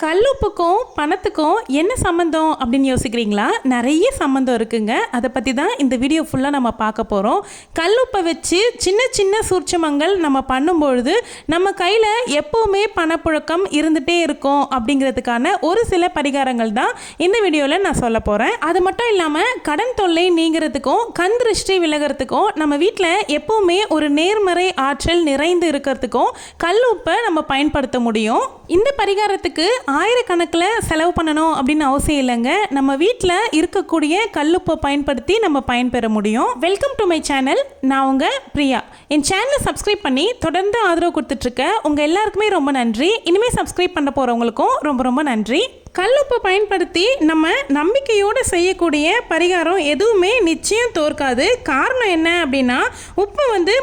கல்லுப்புக்கும் பணத்துக்கும் என்ன சம்மந்தம் அப்படின்னு யோசிக்கிறீங்களா? நிறைய சம்மந்தம் இருக்குங்க. அதை பற்றி தான் இந்த வீடியோ ஃபுல்லாக நம்ம பார்க்க போகிறோம். கல்லுப்பை வச்சு சின்ன சின்ன சூட்சமங்கள் நம்ம பண்ணும்பொழுது நம்ம கையில் எப்போவுமே பணப்புழக்கம் இருந்துகிட்டே இருக்கும் அப்படிங்கிறதுக்கான ஒரு சில பரிகாரங்கள் தான் இந்த வீடியோவில் நான் சொல்ல போகிறேன். அது மட்டும் இல்லாமல் கடன் தொல்லை நீங்கிறதுக்கும் கண் திருஷ்டி விலகிறதுக்கும் நம்ம வீட்டில் எப்போவுமே ஒரு நேர்மறை ஆற்றல் நிறைந்து இருக்கிறதுக்கும் கல்லுப்பை நம்ம பயன்படுத்த முடியும். இந்த பரிகாரத்துக்கு ஆயிரக்கணக்கில் செலவு பண்ணணும் அப்படின்னு அவசியம் இல்லைங்க. நம்ம வீட்டில் இருக்கக்கூடிய கல்லுப்பை பயன்படுத்தி நம்ம பயன்பெற முடியும். Welcome to my channel. நான் உங்கள் பிரியா. என் சேனலை சப்ஸ்கிரைப் பண்ணி தொடர்ந்து ஆதரவு கொடுத்துட்ருக்க உங்கள் எல்லாருக்குமே ரொம்ப நன்றி. இனிமேல் சப்ஸ்கிரைப் பண்ண போகிறவங்களுக்கும் ரொம்ப ரொம்ப நன்றி. கல்லுப்பை பயன்படுத்தி நம்ம நம்பிக்கையோடு செய்யக்கூடிய பரிகாரம் எதுவுமே நிச்சயம் தோற்காது. காரணம் என்ன அப்படின்னா, உப்பு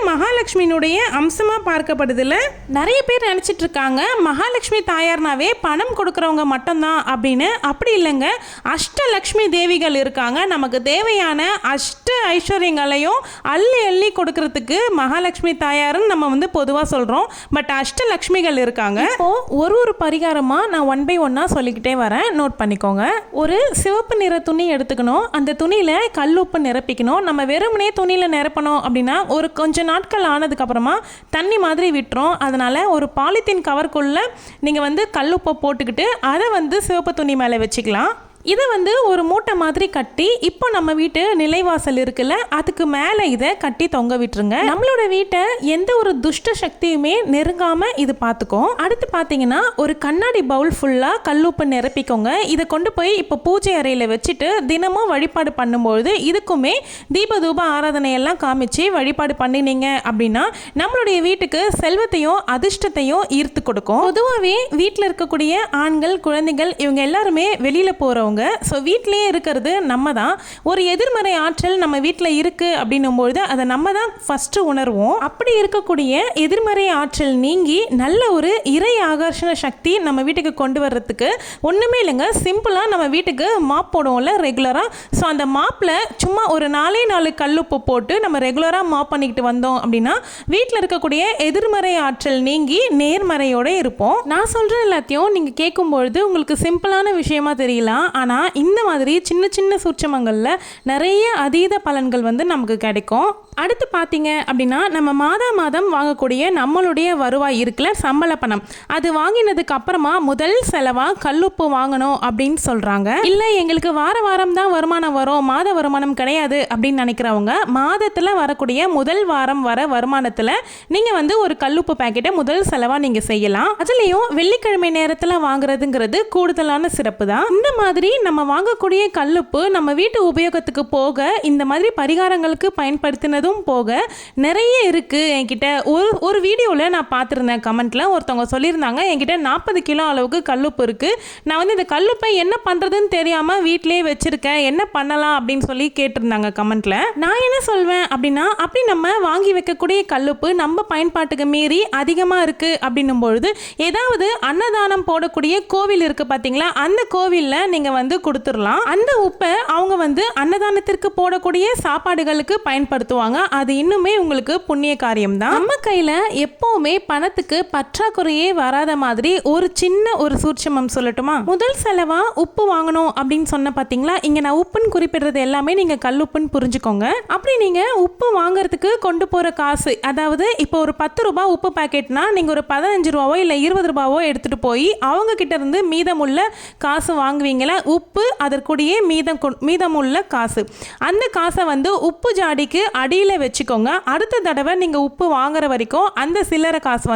மகாலட்சுமியினுடைய அம்சமாக பார்க்கப்படுதில்ல. நிறைய பேர் நினச்சிட்டு இருக்காங்க மகாலட்சுமி தாயார்னாவே பணம் கொடுக்குறவங்க மட்டும்தான் அப்படின்னு. அப்படி இல்லைங்க. அஷ்டலக்ஷ்மி தேவிகள் இருக்காங்க. நமக்கு தேவையான அஷ்ட ஐஸ்வர்யங்களையும் அள்ளி அள்ளி கொடுக்கறதுக்கு மகாலட்சுமி தாயாருன்னு நம்ம பொதுவாக சொல்கிறோம். பட் அஷ்டலக்ஷ்மிகள் இருக்காங்க. இப்போது ஒரு பரிகாரமாக நான் ஒன் பை ஒன்னாக சொல்லிக்கிட்டே வரேன். நோட் பண்ணிக்கோங்க. ஒரு சிவப்பு நிற துணி எடுத்துக்கணும். அந்த துணியில் கல்லுப்பு நிரப்பிக்கணும். நம்ம வெறுமனே துணியில் நிரப்பணும் அப்படின்னா ஒரு கொஞ்சம் நாட்கள் ஆனதுக்கு அப்புறமா தண்ணி மாதிரி விட்டுரும். அதனால ஒரு பாலித்தீன் கவருக்குள்ள நீங்க கல்லுப்பை போட்டுக்கிட்டு அதை சிவப்பு துணி மேலே வச்சுக்கலாம். இதை ஒரு மூட்டை மாதிரி கட்டி இப்போ நம்ம வீட்டு நிலைவாசல் இருக்குல்ல, அதுக்கு மேலே இதை கட்டி தொங்க விட்டுருங்க. நம்மளோட வீட்டை எந்த ஒரு துஷ்ட சக்தியுமே நெருங்காமல் இது பார்த்துக்கும். அடுத்து பார்த்தீங்கன்னா ஒரு கண்ணாடி பவுல் ஃபுல்லாக கல்லுப்பு நிரப்பிக்கோங்க. இதை கொண்டு போய் இப்போ பூஜை அறையில் வச்சுட்டு தினமும் வழிபாடு பண்ணும்பொழுது இதுக்குமே தீபதூப ஆராதனையெல்லாம் காமிச்சு வழிபாடு பண்ணினீங்க அப்படின்னா நம்மளுடைய வீட்டுக்கு செல்வத்தையும் அதிர்ஷ்டத்தையும் ஈர்த்து கொடுக்கும். பொதுவாகவே வீட்டில் இருக்கக்கூடிய ஆண்கள் குழந்தைகள் இவங்க எல்லாருமே வெளியில் போகிறவங்க. ஸோ வீட்டிலேயே இருக்கிறது நம்ம தான். ஒரு எதிர்மறை ஆற்றல் நம்ம வீட்டில் இருக்குது அப்படின்னும்பொழுது அதை நம்ம தான் ஃபஸ்ட்டு உணர்வோம். அப்படி இருக்கக்கூடிய எதிர்மறை ஆற்றல் நீங்கி நல்ல ஒரு இறை ஆகர்ஷண சக்தி நம்ம வீட்டுக்கு கொண்டு வர்றதுக்கு ஒன்றுமே இல்லைங்க. சிம்பிளாக நம்ம வீட்டுக்கு மாப் போடுவோம்ல ரெகுலராக. ஸோ அந்த மாப்பில் சும்மா ஒரு 4 கல்லுப்பு போட்டு நம்ம ரெகுலராக மாப் பண்ணிக்கிட்டு வந்தோம் அப்படின்னா வீட்டில் இருக்கக்கூடிய எதிர்மறை ஆற்றல் நீங்கி நேர்மறையோடு இருப்போம். நான் சொல்கிற எல்லாத்தையும் நீங்கள் கேட்கும்பொழுது உங்களுக்கு சிம்பிளான விஷயமா தெரியலாம். ஆனால் இந்த மாதிரி சின்ன சின்ன சூட்சமங்களில் நிறைய அதீத பலன்கள் நமக்கு கிடைக்கும். அடுத்து பார்த்தீங்க அப்படின்னா நம்ம மாதம் வாங்கக்கூடிய நம்மளுடைய வருவாய் இருக்குல்ல, சம்பள பணம், அது வாங்கினதுக்கு அப்புறமா முதல் செலவாக கல்லுப்பு வாங்கணும் அப்படின்னு சொல்கிறாங்க. இல்லை எங்களுக்கு வாரம் தான் வருமானம் வரும், மாத வருமானம் கிடையாது அப்படின்னு நினைக்கிறவங்க மாதத்தில் வரக்கூடிய முதல் வாரம் வர வருமானத்தில் நீங்கள் ஒரு கல்லுப்பு பேக்கெட்டை முதல் செலவாக நீங்கள் செய்யலாம். அதுலேயும் வெள்ளிக்கிழமை நேரத்தில் வாங்குறதுங்கிறது கூடுதலான சிறப்பு தான். இந்த மாதிரி நம்ம வாங்கக்கூடிய கல்லுப்பு நம்ம வீட்டு உபயோகத்துக்கு போக இந்த மாதிரி பரிகாரங்களுக்கு பயன்படுத்தினதும் போக நிறைய இருக்குது. என்கிட்ட ஒரு வீடியோவில் நான் பார்த்துருந்தேன். கமெண்ட்டில் ஒருத்தவங்க சொல்லியிருந்தாங்க என்கிட்ட 40 கிலோ அளவுக்கு கல்லுப்பு இருக்குது. நான் இந்த கல்லுப்பை என்ன பண்ணுறதுன்னு தெரியாமல் வீட்டிலேயே வச்சுருக்கேன், என்ன பண்ணலாம் அப்படின்னு சொல்லி கேட்டிருந்தாங்க கமெண்ட்டில். நான் என்ன சொல்வேன் அப்படின்னா, அப்படி நம்ம வாங்கி வைக்கக்கூடிய கல்லுப்பு நம்ம பயன்பாட்டுக்கு மீறி அதிகமாக இருக்குது அப்படின்னும் பொழுது ஏதாவது அன்னதானம் போடக்கூடிய கோவில் இருக்குது பார்த்தீங்களா, அந்த கோவிலில் நீங்கள் கொடுத்துடலாம். அந்த உப்பை அவங்க அன்னதானத்திற்கு போடக்கூடிய சாப்பாடுகளுக்கு பயன்படுத்துவாங்க. அது இன்னுமே உங்களுக்கு புண்ணிய காரியம் தான். நம்ம கையில எப்பவுமே பணத்துக்கு பற்றாக்குறையே வராத மாதிரி ஒரு சின்ன ஒரு சூட்சமம் சொல்லட்டுமா? முதல் செலவா உப்பு வாங்கணும் அப்படின்னு சொன்ன பாத்தீங்களா, இங்க நான் உப்புன்னு குறிப்பிடுறது எல்லாமே நீங்க கல்லுப்புன்னு புரிஞ்சுக்கோங்க. அப்படி நீங்க உப்பு வாங்குறதுக்கு கொண்டு போற காசு, அதாவது இப்போ ஒரு 10 ரூபாய் உப்பு பாக்கெட்னா நீங்க ஒரு 15 ரூபாவோ இல்ல 20 ரூபாவோ எடுத்துட்டு போய் அவங்க கிட்ட இருந்து மீதமுள்ள காசு வாங்குவீங்களா, உப்பு அதற்குடியே மீதமுள்ள காசு, அந்த காசை உப்பு ஜாடிக்கு அடியில் வச்சுக்கோங்க. அடுத்த தடவை நீங்கள் உப்பு வாங்குற வரைக்கும் அந்த சில்லறை காசு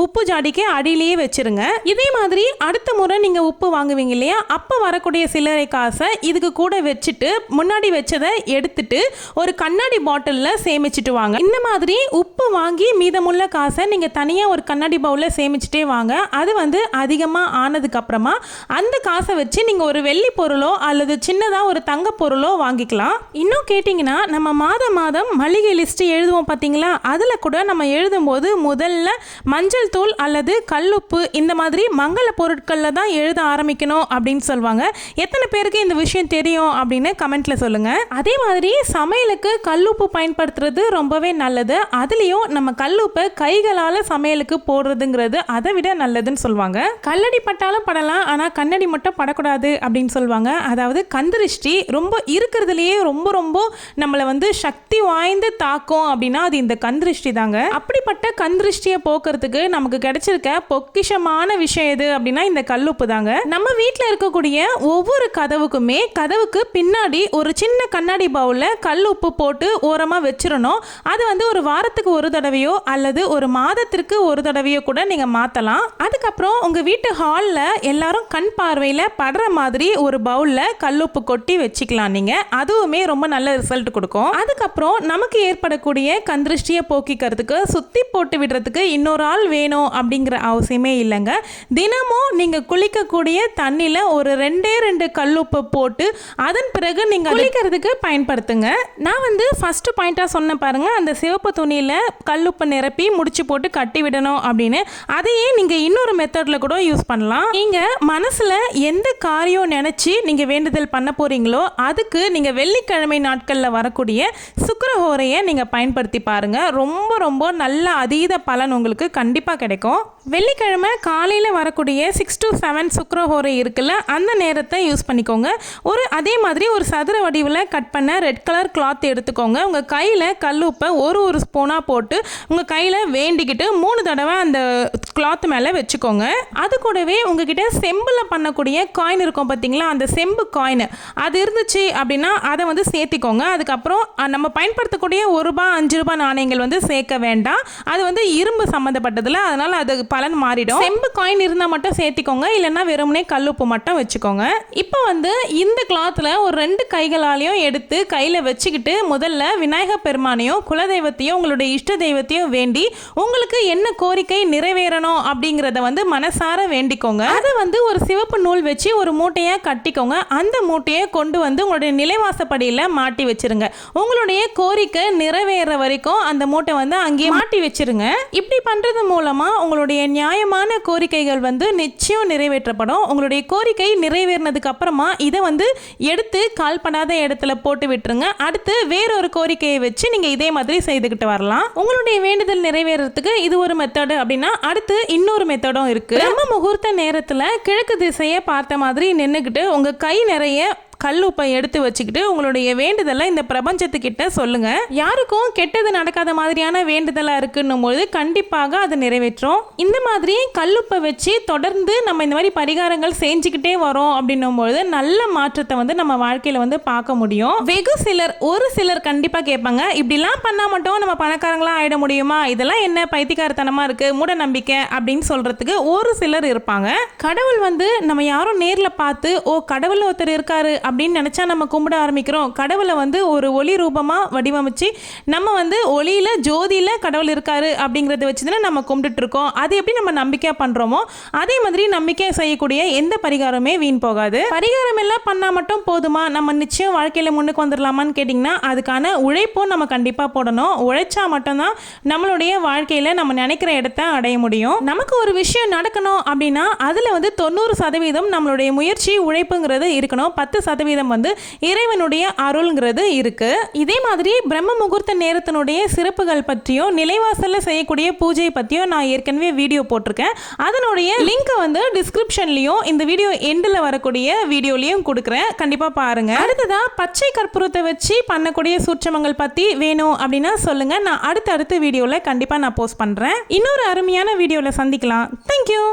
உப்பு ஜாடிக்கு அடியிலேயே வச்சிருங்க. இதே மாதிரி அடுத்த முறை நீங்கள் உப்பு வாங்குவீங்க இல்லையா, அப்போ வரக்கூடிய சில்லறை காசை இதுக்கு கூட வச்சுட்டு முன்னாடி வச்சதை எடுத்துட்டு ஒரு கண்ணாடி பாட்டிலில் சேமிச்சுட்டு வாங்க. இந்த மாதிரி உப்பு வாங்கி மீதமுள்ள காசை நீங்கள் தனியாக ஒரு கண்ணாடி பவுலில் சேமிச்சுட்டே வாங்க. அது அதிகமாக ஆனதுக்கு அப்புறமா அந்த காசை வச்சு நீங்கள் ஒரு வெள்ளி பொருளோ அல்லது சின்னதாக ஒரு தங்க பொருளோ வாங்கிக்கலாம். இன்னும் கேட்டிங்கன்னா நம்ம மாதம் மளிகை லிஸ்ட்டு எழுதுவோம் பார்த்தீங்களா, அதில் கூட நம்ம எழுதும்போது முதல்ல மஞ்சள் தூள் அல்லது கல்லுப்பு இந்த மாதிரி மங்கள பொருட்களில் தான் எழுத ஆரம்பிக்கணும் அப்படின்னு சொல்லுவாங்க. எத்தனை பேருக்கு இந்த விஷயம் தெரியும் அப்படின்னு கமெண்ட்ல சொல்லுங்க. அதே மாதிரி சமையலுக்கு கல்லுப்பு பயன்படுத்துறது ரொம்பவே நல்லது. அதுலேயும் நம்ம கல்லுப்பை கைகளால் சமையலுக்கு போடுறதுங்கிறது அதை விட நல்லதுன்னு சொல்லுவாங்க. கல்லடி பட்டாலும் படலாம், ஆனால் கண்ணடி மட்டும் படக்கூடாது அப்படின்னு சொல்லுவாங்க. அதாவது கந்திருஷ்டி ரொம்ப இருக்கிறதுலையே ரொம்ப ரொம்ப நம்மளை வந்து சக்தி வாய்ந்து தாக்கும் அப்படின்னா அது இந்த கந்திருஷ்டி தாங்க. அப்படிப்பட்ட கந்திருஷ்டியை போக்குறதுக்கு நமக்கு கிடைச்சிருக்க பொக்கிஷமான விஷயம் எது அப்படின்னா இந்த கல்லுப்பு தாங்க. நம்ம வீட்டில் இருக்கக்கூடிய ஒவ்வொரு கதவுக்குமே கதவுக்கு பின்னாடி ஒரு சின்ன கண்ணாடி பவுல்ல கல்லுப்பு போட்டு ஓரமாக வச்சிடணும். அது வந்து ஒரு வாரத்துக்கு ஒரு தடவையோ அல்லது ஒரு மாதத்திற்கு ஒரு தடவையோ கூட நீங்க மாத்தலாம். அதுக்கப்புறம் உங்க வீட்டு ஹால்ல எல்லாரும் கண் பார்வையில படுற மாதிரி ஒரு பவுல்ல கல்லுப்பு கொட்டி வச்சுக்கலாம். நீங்க அதுவுமே ரொம்ப நல்ல ரிசல்ட் கொடுக்கும். அதுக்கப்புறம் நமக்கு ஏற்படக்கூடிய கந்திருஷ்டியை போக்கிக்கிறதுக்கு சுத்தி போட்டு விடுறதுக்கு இன்னொரு ஆள் வேணும் அப்படிங்கிற அவசியமே இல்லைங்க. தினமும் நீங்க குளிக்கக்கூடிய தண்ணியில ஒரு 2 கல்லுப்பு போட்டு அதன் பிறகு நீங்க குளிக்கிறதுக்கு பயன்படுத்துங்க. நான் வந்து ஃபர்ஸ்ட் பாயிண்டா சொன்ன பாருங்க, அந்த சிவப்பு துணியில கல்லுப்பு நிரப்பி முடிச்சு போட்டு கட்டி விடணும் அப்படின்னு. அதையே நீங்க இன்னொரு மெத்தட்ல கூட யூஸ் பண்ணலாம். நீங்க மனசுல எந்த காரியம் நினைச்சு நீங்க வேண்டுதல் பண்ண போறீங்களோ அதுக்கு நீங்க வெள்ளிக்கிழமை நாட்கள்ல வரக்கூடிய சுக்கிரஹோரையை நீங்க பயன்படுத்தி பாருங்க. ரொம்ப ரொம்ப நல்ல அதீத பலன் உங்களுக்கு கண்டிப்பா கிடைக்கும். வெள்ளிக்கிழமை காலையில வரக்கூடிய 6 to 7 சுக்கிரஹோரை இருக்குல்ல, அந்த நேரத்தை யூஸ் பண்ணிக்கோங்க. அதே மாதிரி ஒரு சதுர வடிவில் கட் பண்ண ரெட் கலர் கிளாத் எடுத்துக்கோங்க. உங்க கையில கல்லுப்பை ஒரு ஸ்பூனா போட்டு உங்க கையில வேண்டிக்கிட்டு 3 தடவை அந்த கிளாத் மேல வச்சுக்கோங்க. அது கூடவே உங்ககிட்ட செம்புல பண்ணக்கூடிய காயின் இருக்கும் பார்த்தீங்களா, அந்த செம்பு காயின் அது இருந்துச்சு அப்படின்னா அதை வந்து சேர்த்திக்கோங்க. அதுக்கப்புறம் நம்ம பயன்படுத்தக்கூடிய 1 ரூபாய் 5 ரூபாய் நாணயங்கள் வந்து சேர்க்க வேண்டாம். அது வந்து இரும்பு சம்மந்தப்பட்டதில்ல, அதனால அது பலன் மாறிடும். செம்பு காயின் இருந்தால் மட்டும் சேர்த்திக்கோங்க, இல்லைன்னா வெறுமனே கல்லுப்பு மட்டும் வச்சுக்கோங்க. இப்போ வந்து இந்த கிளாத்தில் ஒரு 2 கைகளாலையும் எடுத்து கையில் வச்சுக்கிட்டு முதல்ல விநாயகர் பெருமானையும் குலதெய்வத்தையும் உங்களுடைய இஷ்ட தெய்வத்தையும் வேண்டி உங்களுக்கு என்ன கோரிக்கை நிறைவேறணும் அப்படிங்கிறத வந்து மனசார வேண்டிக்கோங்க. அதை வந்து ஒரு சிவப்பு நூல் வச்சு ஒரு மூட்டையை கட்டிக்கோங்க. அந்த மூட்டையை கொண்டு வந்து உங்களுடைய நிலைவாசப்படியில் மாட்டி வச்சிருங்க. உங்களுடைய கோரிக்கை நிறைவேற வரைக்கும் அந்த மூட்டை வந்து அங்கேயே மாட்டி வச்சிருங்க. இப்படி பண்றது மூலமா உங்களுடைய நியாயமான கோரிக்கைகள் வந்து நிச்சயம் நிறைவேற்றப்படும். உங்களுடைய கோரிக்கை நிறைவேறினதுக்கு அப்புறமா இதை வந்து எடுத்து கால்படாத இடத்துல போட்டு விட்டுருங்க. அடுத்து வேறொரு கோரிக்கையை வச்சு நீங்க இதே மாதிரி செய்துக்கிட்டு வரலாம். உங்களுடைய வேண்டுதல் நிறைவேறதுக்கு இது ஒரு மெத்தடு அப்படின்னா அடுத்து இன்னொரு மெத்தடும் இருக்கு. பிரம்ம முகூர்த்த நேரத்துல கிழக்கு திசையை பார்த்த மாதிரி நின்னுக்கிட்டு உங்க கை நிறைய கல்லுப்பை எடுத்து வச்சுக்கிட்டு உங்களுடைய வேண்டுதலை இந்த பிரபஞ்சத்துக்கிட்ட சொல்லுங்க. யாருக்கும் கெட்டது நடக்காத மாதிரியான வேண்டுதலா இருக்குன்னும் போது கண்டிப்பாக அது நிறைவேற்றும். இந்த மாதிரி கல்லுப்பை வச்சு தொடர்ந்து நம்ம இந்த மாதிரி பரிகாரங்கள் செஞ்சுக்கிட்டே வரோம் அப்படின்னும் பொழுது நல்ல மாற்றத்தை வந்து நம்ம வாழ்க்கையில வந்து பார்க்க முடியும். வெகு சிலர் ஒரு சிலர் கண்டிப்பா கேட்பாங்க, இப்படிலாம் பண்ணா மட்டும் நம்ம பணக்காரங்களா ஆயிட முடியுமா, இதெல்லாம் என்ன பைத்தியக்காரத்தனமா இருக்கு, மூட நம்பிக்கை அப்படின்னு சொல்றதுக்கு ஒரு சிலர் இருப்பாங்க. கடவுள் வந்து நம்ம யாரும் நேர்ல பார்த்து கடவுள் ஒருத்தர் இருக்காரு அப்படின்னு நினைச்சா நம்ம கும்பிட ஆரம்பிக்கிறோம். கடவுளை வந்து ஒரு ஒளி ரூபமா வடிவமைச்சு நம்ம வந்து ஒளியில ஜோதியில கடவுள் இருக்காரு அப்படிங்கறத வச்சுதானே நம்ம கும்பிட்டு இருக்கோம். அது எப்படி நம்ம நம்பிக்கையா பண்றோமோ அதே மாதிரி நம்பிக்கை செய்யக்கூடிய எந்த பரிகாரமே வீண் போகாது. பரிகாரம் எல்லாம் பண்ணா மட்டும் போதுமா, நம்ம நிச்சயம் வாழ்க்கையில முன்னுக்கு வந்துடலாமான்னு கேட்டீங்கன்னா அதுக்கான உழைப்பும் நம்ம கண்டிப்பா போடணும். உழைச்சா மட்டும்தான் நம்மளுடைய வாழ்க்கையில நம்ம நினைக்கிற இடத்தை அடைய முடியும். நமக்கு ஒரு விஷயம் நடக்கணும் அப்படின்னா அதுல வந்து 90% நம்மளுடைய முயற்சி உழைப்புங்கிறது இருக்கணும். 10% வந்து இறைவனுடைய அருள்ங்கிறது இருக்கு. இதே மாதிரி பிரம்ம முகூர்த்த நேரத்தினுடைய சிறப்புகள் பற்றியும் நிலைவாசல்ல செய்யக்கூடிய பூஜை பற்றியும் நான் ஏற்கனவே வீடியோ போட்டிருக்கேன். அதனுடைய லிங்க் வந்து டிஸ்கிரிப்ஷன்லயும் இந்த வீடியோ எண்டில் வரக்கூடிய வீடியோலையும் கொடுக்குறேன், கண்டிப்பா பாருங்க. அடுத்ததா பச்சை கற்பூரத்தை வச்சு பண்ணக்கூடிய சூட்சமங்கள் பத்தி வேணும் அப்படின்னா சொல்லுங்க, நான் அடுத்த வீடியோல கண்டிப்பா நான் போஸ்ட் பண்றேன். இன்னொரு அருமையான வீடியோல சந்திக்கலாம். தேங்க்யூ.